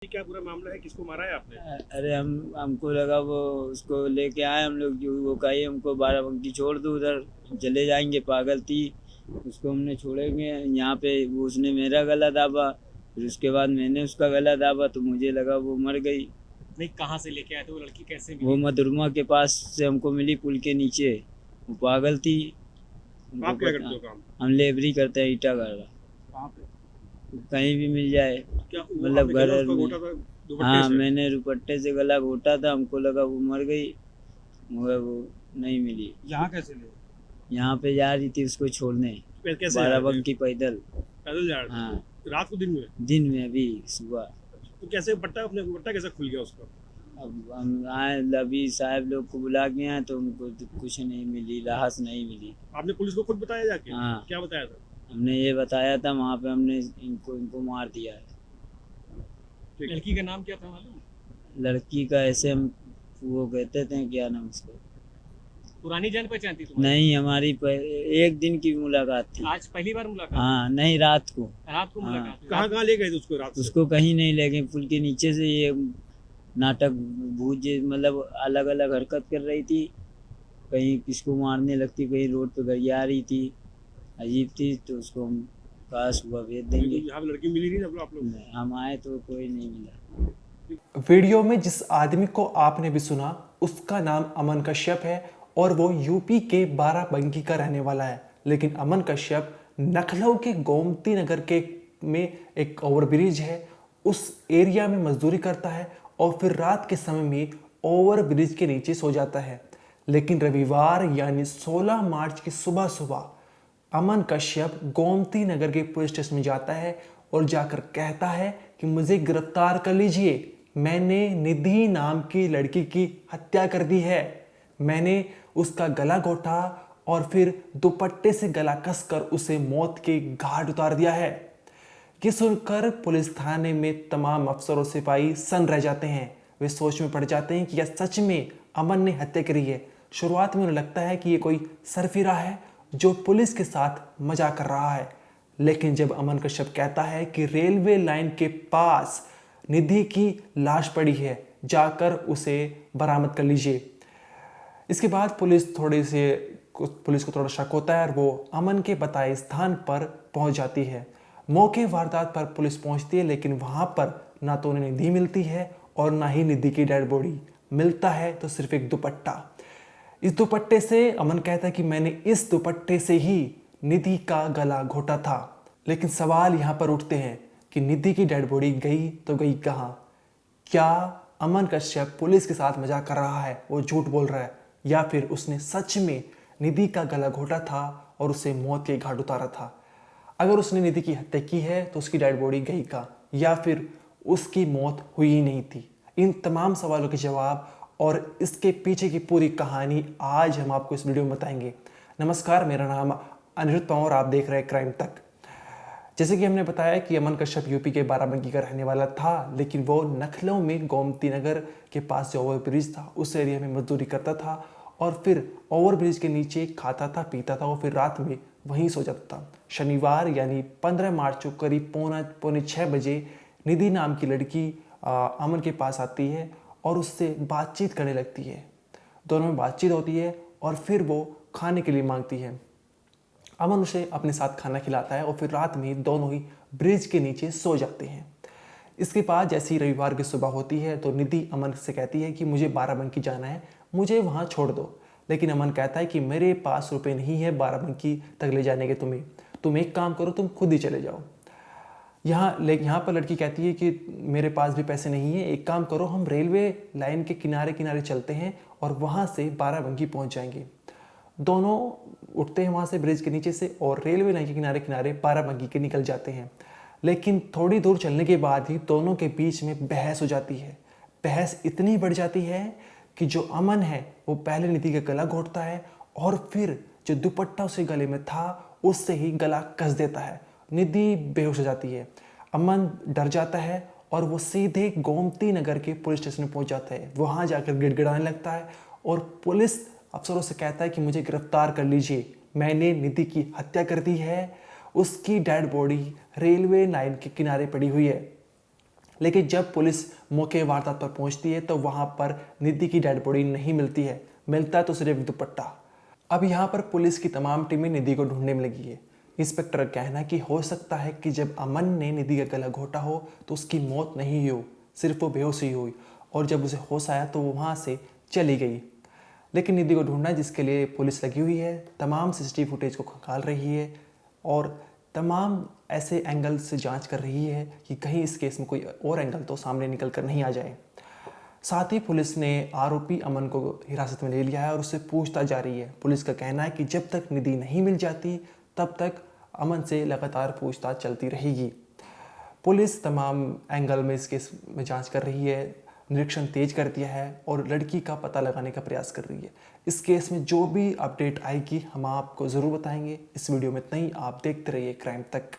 क्या पूरा मामला है? किसको मारा है आपने? अरे हमको लगा वो उसको लेके आए हम लोग जो वो कही हमको बाराबंकी छोड़ दो उधर चले जाएंगे पागल थी। उसको हमने छोड़ेंगे यहाँ पे वो उसने मेरा गला दाबा। फिर उसके बाद मैंने उसका गला दाबा तो मुझे लगा वो मर गई। नहीं, कहाँ से लेके आए थे? वो लड़की कैसे वो मिली? मधुरमा के पास से हमको मिली पुल के नीचे। वो पागल थी। हमको आप क्या पता। करते हो काम? हम लेबरी करते हैं ईटा घर। कहाँ पे? कहीं भी मिल जाए। क्या वो मतलब आपने गला घर उसका में। घोटा था दुपट्टे हाँ से? मैंने दुपट्टे से गला घोटा था हमको लगा वो मर गई मगर वो नहीं मिली। यहाँ कैसे ले? यहाँ पे जा रही थी उसको छोड़ने। कैसे जा रहे थे? बाराबंकी पैदल। पैदल जा रहे हाँ थे रात को, दिन में? दिन में अभी सुबह। तो कैसे बट्टा, अपने बट्टा कैसे खुल गया उसका? अब हम आए अभी साहब लोग को बुला के आए तो उनको तो कुछ नहीं मिली लाश नहीं मिली। आपने पुलिस को खुद बताया जाके? हाँ क्या बताया था? हमने ये बताया था वहाँ पे हमने इनको इनको मार दिया है। लड़की का नाम क्या था मालूम? लड़की का ऐसे हम वो कहते थे क्या नाम उसको। पुरानी जान पहचान थी तुम्हारी? नहीं हमारी एक दिन की मुलाकात थी। आज पहली बार मुलाकात? हाँ नहीं रात को। रात को हाँ। मुलाकात हुई। कहाँ कहाँ ले गए थे उसको रात से? उसको कहीं नहीं ले गए पुल के नीचे से ये नाटक भूज मतलब अलग अलग हरकत कर रही थी। कहीं किसको मारने लगती कहीं रोड पे गरिया रही थी। अजीब थी तो उसको हम कहा सुबह भेज देंगे। यहाँ पे लड़की मिली नहीं आप लोग? हम आए तो कोई नहीं मिला। वीडियो में जिस आदमी को आपने भी सुना उसका नाम अमन कश्यप है और वो यूपी के बाराबंकी का रहने वाला है। लेकिन अमन कश्यप लखनऊ के गोमती नगर के में एक ओवरब्रिज है उस एरिया में मजदूरी करता है और फिर रात के समय में ओवरब्रिज के नीचे सो जाता है। लेकिन रविवार यानी 16 मार्च की सुबह सुबह अमन कश्यप गोमती नगर के पुलिस स्टेशन में जाता है और जाकर कहता है कि मुझे गिरफ्तार कर लीजिए, मैंने निधि नाम की लड़की की हत्या कर दी है। मैंने उसका गला घोटा और फिर दुपट्टे से गला कसकर उसे मौत के घाट उतार दिया है। ये सुनकर पुलिस थाने में तमाम अफसरों सिपाही सन रह जाते हैं। वे सोच में पड़ जाते हैं कि यह सच में अमन ने हत्या करी है। शुरुआत में उन्हें लगता है कि ये कोई सरफिरा है जो पुलिस के साथ मजाक कर रहा है। लेकिन जब अमन कश्यप कहता है कि रेलवे लाइन के पास निधि की लाश पड़ी है, जाकर उसे बरामद कर लीजिए। इसके बाद पुलिस को थोड़ा शक होता है और वो अमन के बताए स्थान पर पहुंच जाती है। मौके वारदात पर पुलिस पहुंचती है लेकिन वहां पर ना तो उन्हें निधि मिलती है और ना ही निधि की डेड बॉडी मिलता है, तो सिर्फ एक दुपट्टा। इस दुपट्टे से अमन कहता है कि मैंने इस दुपट्टे से ही निधि का गला घोटा था। लेकिन सवाल यहाँ पर उठते हैं कि निधि की डेड बॉडी गई तो गई कहाँ? क्या अमन कश्यप पुलिस के साथ मजाक कर रहा है, वो झूठ बोल रहा है, या फिर उसने सच में निधि का गला घोटा था और उसे मौत के घाट उतारा था? अगर उसने निधि की हत्या की है तो उसकी डेड बॉडी गई कहाँ, या फिर उसकी मौत हुई ही नहीं थी? इन तमाम सवालों के जवाब और इसके पीछे की पूरी कहानी आज हम आपको इस वीडियो में बताएंगे। नमस्कार, मेरा नाम अनिरुद्ध पंवर, आप देख रहे हैं क्राइम तक। जैसे कि हमने बताया कि अमन कश्यप यूपी के बाराबंकी का रहने वाला था, लेकिन वो लखनऊ में गोमती नगर के पास जो ओवरब्रिज था उस एरिया में मजदूरी करता था और फिर ओवरब्रिज के नीचे खाता था पीता था और फिर रात में वहीं सो जाता था। शनिवार यानी 15 मार्च को करीब पौने 6 बजे निधि नाम की लड़की अमन के पास आती है और उससे बातचीत करने लगती है। दोनों में बातचीत होती है और फिर वो खाने के लिए मांगती है। अमन उसे अपने साथ खाना खिलाता है और फिर रात में दोनों ही ब्रिज के नीचे सो जाते हैं। इसके बाद जैसे ही रविवार की सुबह होती है तो निधि अमन से कहती है कि मुझे बाराबंकी जाना है, मुझे वहाँ छोड़ दो। लेकिन अमन कहता है कि मेरे पास रुपए नहीं है बाराबंकी तक ले जाने के तुम्हें, तुम एक काम करो, तुम खुद ही चले जाओ। यहाँ पर लड़की कहती है कि मेरे पास भी पैसे नहीं है, एक काम करो, हम रेलवे लाइन के किनारे किनारे चलते हैं और वहाँ से बाराबंकी पहुँच जाएंगे। दोनों उठते हैं वहाँ से ब्रिज के नीचे से और रेलवे लाइन के किनारे किनारे बाराबंकी के निकल जाते हैं। लेकिन थोड़ी दूर चलने के बाद ही दोनों के बीच में बहस हो जाती है। बहस इतनी बढ़ जाती है कि जो अमन है वो पहले निधि का गला घोटता है और फिर जो दुपट्टा उसके गले में था उससे ही गला कस देता है। निधि बेहोश हो जाती है। अमन डर जाता है और वो सीधे गोमती नगर के पुलिस स्टेशन में पहुंच जाता है। वहाँ जाकर गिड़गिड़ाने लगता है और पुलिस अफसरों से कहता है कि मुझे गिरफ्तार कर लीजिए, मैंने निधि की हत्या कर दी है, उसकी डेड बॉडी रेलवे लाइन के किनारे पड़ी हुई है। लेकिन जब पुलिस मौके वारदात पर पहुंचती है तो वहां पर निधि की डेड बॉडी नहीं मिलती है, मिलता तो सिर्फ दुपट्टा। अब यहाँ पर पुलिस की तमाम टीमें निधि को ढूंढने में लगी है। इंस्पेक्टर का कहना है कि हो सकता है कि जब अमन ने निधि का गला घोटा हो तो उसकी मौत नहीं हुई हो, सिर्फ वो बेहोशी हुई और जब उसे होश आया तो वो वहाँ से चली गई। लेकिन निधि को ढूंढना जिसके लिए पुलिस लगी हुई है, तमाम सीसीटीवी फुटेज को खंगाल रही है और तमाम ऐसे एंगल से जांच कर रही है कि कहीं इस केस में कोई और एंगल तो सामने निकल कर नहीं आ जाए। साथ ही पुलिस ने आरोपी अमन को हिरासत में ले लिया है और उससे पूछताछ जारी है। पुलिस का कहना है कि जब तक निधि नहीं मिल जाती तब तक अमन से लगातार पूछताछ चलती रहेगी। पुलिस तमाम एंगल में इस केस में जांच कर रही है, निरीक्षण तेज कर दिया है और लड़की का पता लगाने का प्रयास कर रही है। इस केस में जो भी अपडेट आएगी हम आपको ज़रूर बताएंगे। इस वीडियो में इतना ही, आप देखते रहिए क्राइम तक।